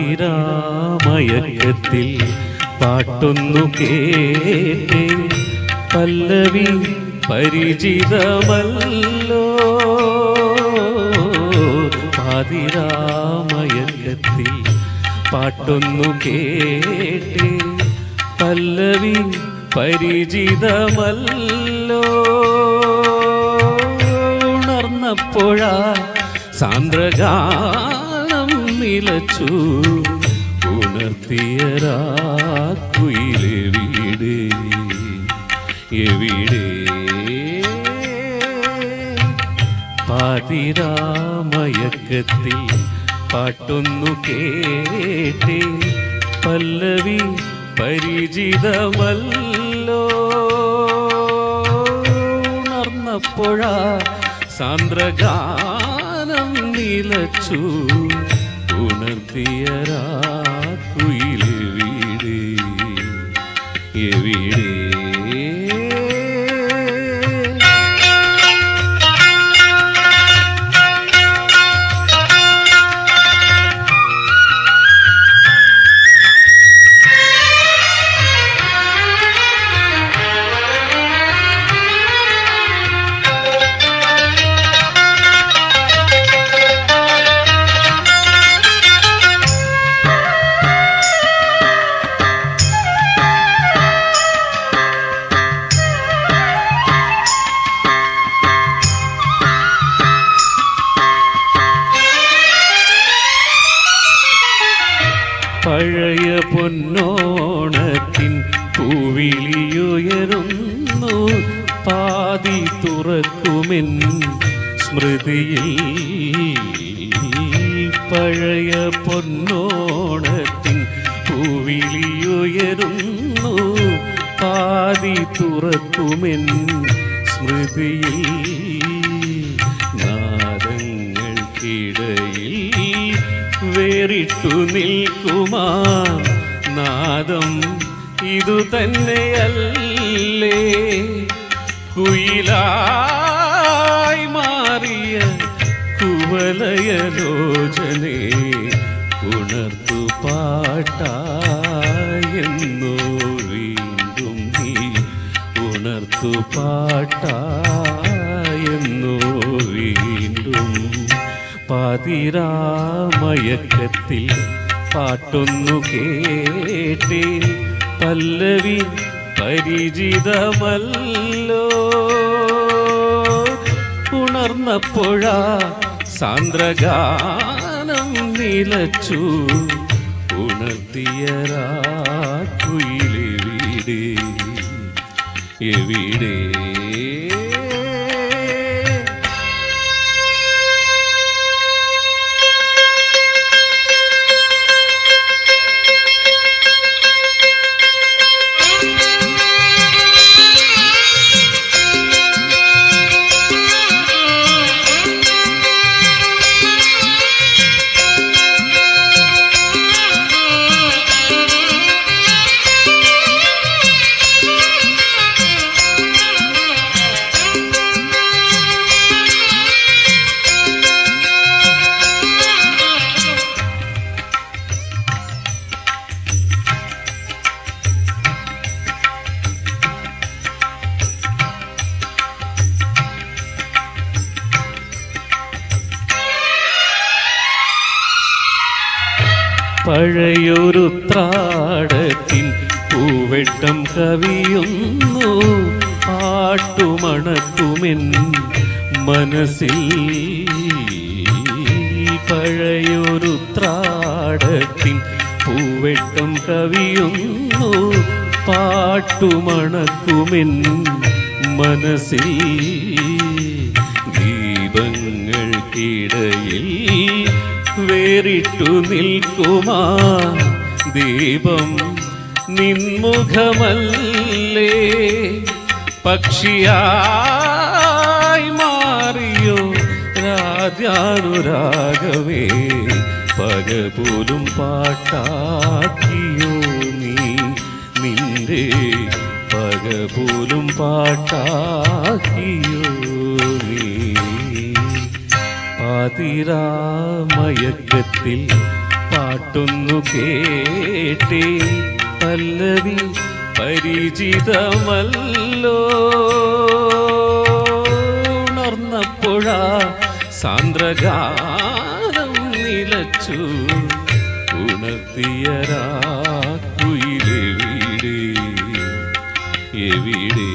പാതിരാമയക്കത്തിൽ പാട്ടൊന്നു കേട്ടേ പല്ലവി പരിചിതമല്ലോ. പാതിരാമയക്കത്തിൽ പാട്ടൊന്നു കേട്ടേ പല്ലവി പരിചിതമല്ലോ. ഉണർന്നപ്പോഴാ സാന്ദ്രഗാനം നിലച്ചു. ഉണർത്തിയരാക്കുയിലെവിടെ എവിടെ? പാതിരാമയക്കത്തിൽ പാട്ടൊന്നു കേട്ടേ പല്ലവി പരിചിതമല്ലോ. ഉണർന്നപ്പോഴാ സാന്ദ്രഗാനം നിലച്ചു. ഉണർത്തിയരാക്കുയിലെവിടെ എവിടെ? പഴയ പൊന്നോണത്തിൻ പൂവിളിയുയരുന്നു. പാതി തുറക്കുമെൻ സ്മൃതിയിൽ. പഴയ പൊന്നോണത്തിൻ പൂവിളിയുയരുന്നു. പാതി തുറക്കുമെൻ സ്മൃതിയിൽ. നാദങ്ങൾക്കിടയിൽ വേറിട്ടു നിൽക്കുമാ നാദം ഇതു തന്നെയല്ലേ? കുയിലായി മാറിയ കുവലയലോചനെ ഉണർത്തു പാട്ടായെന്നോ വീണ്ടും നീ. ഉണർത്തു പാട്ടായെന്നോ വീണ്ടും. പാതിരാമയക്കത്തിൽ പാട്ടൊന്നു കേട്ടേ പല്ലവി പരിചിതമല്ലോ. ഉണർന്നപ്പോഴാ സാന്ദ്രഗാനം നിലച്ചു. ഉണർത്തിയരാക്കുയിലെവിടെ എവിടെ? പഴയൊരു ത്രാടത്തിൻ പൂവെട്ടം കവിയുന്നു. പാട്ടുമണക്കുമെൻ മനസ്സിൽ. പഴയൊരു ത്രാടത്തിൻ പൂവെട്ടം കവിയുന്നു. പാട്ടുമണക്കുമെൻ മനസ്സിൽ. ദീപങ്ങൾക്കിടയിൽ വേറിട്ടു നിൽക്കുമാ ദീപം നിൻമുഖമല്ലേ? പക്ഷിയായി മാറിയോ രാജാനുരാഗമേ? പകപോലും പാട്ടാക്കിയോ നീ നിന്റെ? പകപോലും പാട്ടാക്കിയോ നീ? പാതിരാമയക്കത്തിൽ പാട്ടൊന്നു കേട്ടേ പല്ലവി പരിചിതമല്ലോ ഉണർന്നപ്പോഴാ സാന്ദ്രഗാനം നിലച്ചു ഉണർത്തിയ രാക്കുയിലെവിടെ എവിടെ